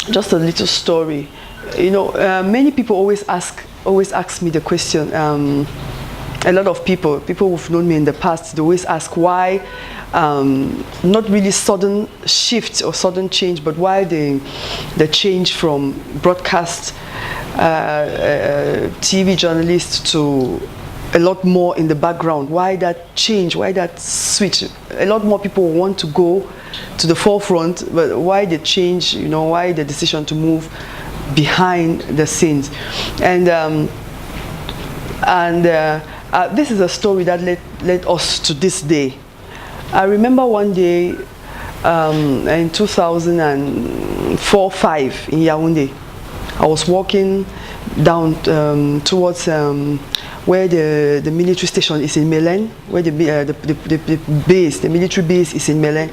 just a little story. Many people always ask me the question. A lot of people who've known me in the past, they always ask why, not really sudden shift or sudden change, but why the change from broadcast TV journalist to a lot more in the background. Why that change? Why that switch? A lot more people want to go to the forefront, but why the change? Why the decision to move behind the scenes? And this is a story that led us to this day. I remember one day in 2004-05 in Yaoundé. I was walking down towards where the military station is in Mélène, where the military base is in Mélène.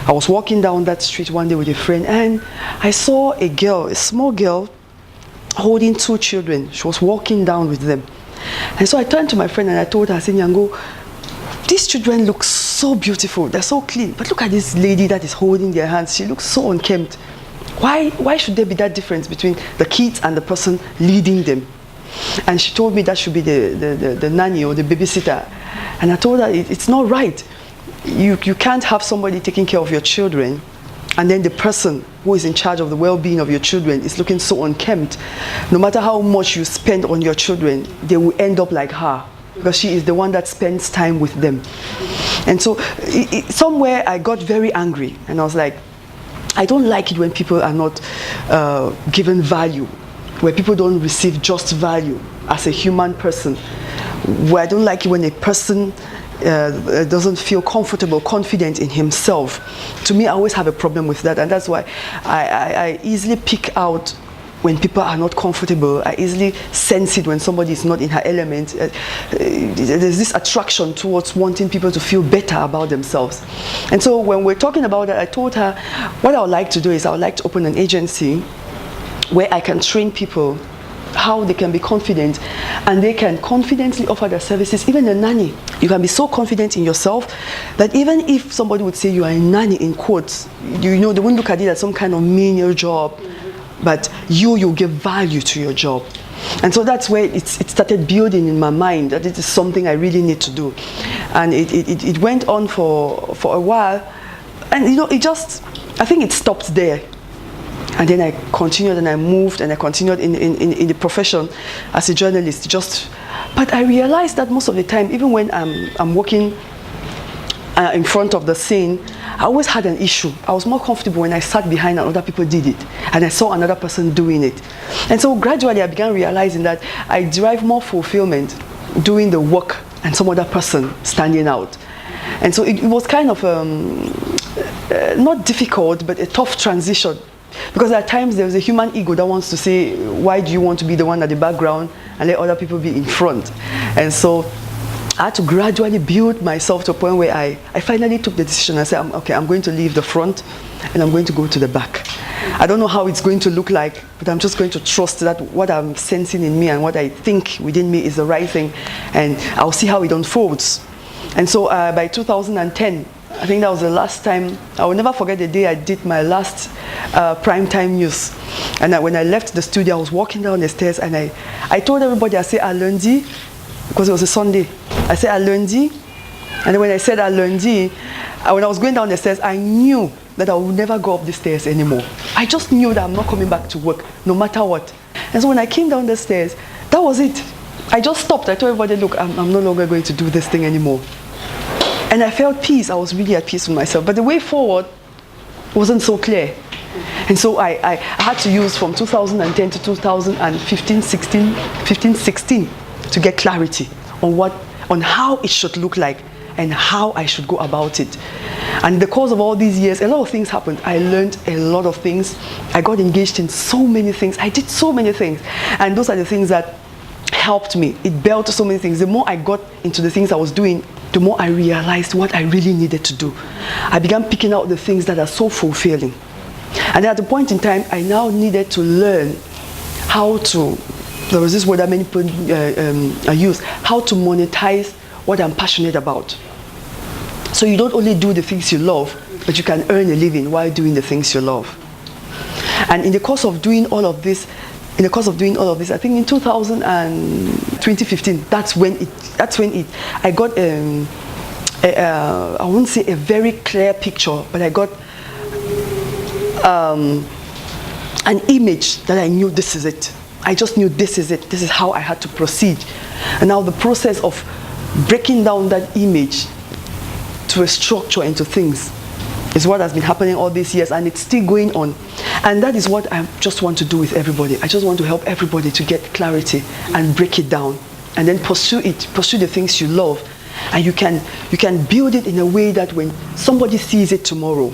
I was walking down that street one day with a friend, and I saw a girl, a small girl, holding two children. She was walking down with them. And so I turned to my friend and I told her, I said, Nyango, these children look so beautiful, they're so clean, but look at this lady that is holding their hands. She looks so unkempt. Why should there be that difference between the kids and the person leading them? And she told me that should be the nanny or the babysitter. And I told her it's not right. You can't have somebody taking care of your children and then the person who is in charge of the well-being of your children is looking so unkempt. No matter how much you spend on your children, they will end up like her, because she is the one that spends time with them. And so somewhere I got very angry, and I was like, I don't like it when people are not given value, where people don't receive just value as a human person, where I don't like it when a person doesn't feel comfortable, confident in himself. To me, I always have a problem with that, and that's why I easily pick out when people are not comfortable. I easily sense it when somebody is not in her element. There's this attraction towards wanting people to feel better about themselves. And so when we're talking about that, I told her what I would like to do is I would like to open an agency where I can train people how they can be confident, and they can confidently offer their services. Even a nanny, you can be so confident in yourself that even if somebody would say you are a nanny in quotes, they won't look at it as some kind of menial job, but you give value to your job. And so that's where it started building in my mind that it is something I really need to do. And it went on for a while, and I think it stopped there. And then I continued and I moved and I continued in the profession as a journalist. But I realized that most of the time, even when I'm working in front of the scene, I always had an issue. I was more comfortable when I sat behind and other people did it, and I saw another person doing it. And so gradually I began realizing that I derive more fulfillment doing the work and some other person standing out. And so it was kind of not difficult, but a tough transition. Because at times there was a human ego that wants to say, why do you want to be the one at the background and let other people be in front? And so I had to gradually build myself to a point where I finally took the decision. I said, okay, I'm going to leave the front and I'm going to go to the back. I don't know how it's going to look like, but I'm just going to trust that what I'm sensing in me and what I think within me is the right thing, and I'll see how it unfolds. And so by 2010, I think that was the last time. I will never forget the day I did my last primetime news. And when I left the studio, I was walking down the stairs and I told everybody, I said, à lundi, because it was a Sunday. I said, à lundi. And then when I said à lundi, when I was going down the stairs, I knew that I would never go up the stairs anymore. I just knew that I'm not coming back to work, no matter what. And so when I came down the stairs, that was it. I just stopped. I told everybody, look, I'm no longer going to do this thing anymore. And I felt peace. I was really at peace with myself. But the way forward wasn't so clear. And so I had to use from 2010 to 2015, 16 to get clarity on how it should look like and how I should go about it. And in the course of all these years, a lot of things happened. I learned a lot of things. I got engaged in so many things. I did so many things. And those are the things that helped me. It built so many things. The more I got into the things I was doing, the more I realized what I really needed to do. I began picking out the things that are so fulfilling. And at the point in time, I now needed to learn how to, there was this word that many people use, how to monetize what I'm passionate about. So you don't only do the things you love, but you can earn a living while doing the things you love. And in the course of doing all of this, I think in 2015, that's when I got I won't say a very clear picture, but I got an image that I knew this is it. I just knew this is it. This is how I had to proceed. And now the process of breaking down that image to a structure into things is what has been happening all these years, and it's still going on. And that is what I just want to do with everybody. I just want to help everybody to get clarity and break it down, and then pursue the things you love, and you can build it in a way that when somebody sees it tomorrow,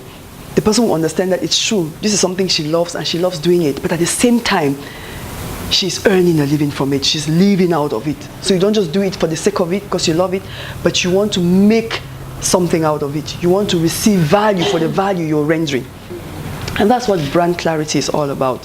the person will understand that it's true. This is something she loves, and she loves doing it, but at the same time, she's earning a living from it. She's living out of it. So you don't just do it for the sake of it because you love it, but you want to make something out of it. You want to receive value for the value you're rendering. And that's what brand clarity is all about.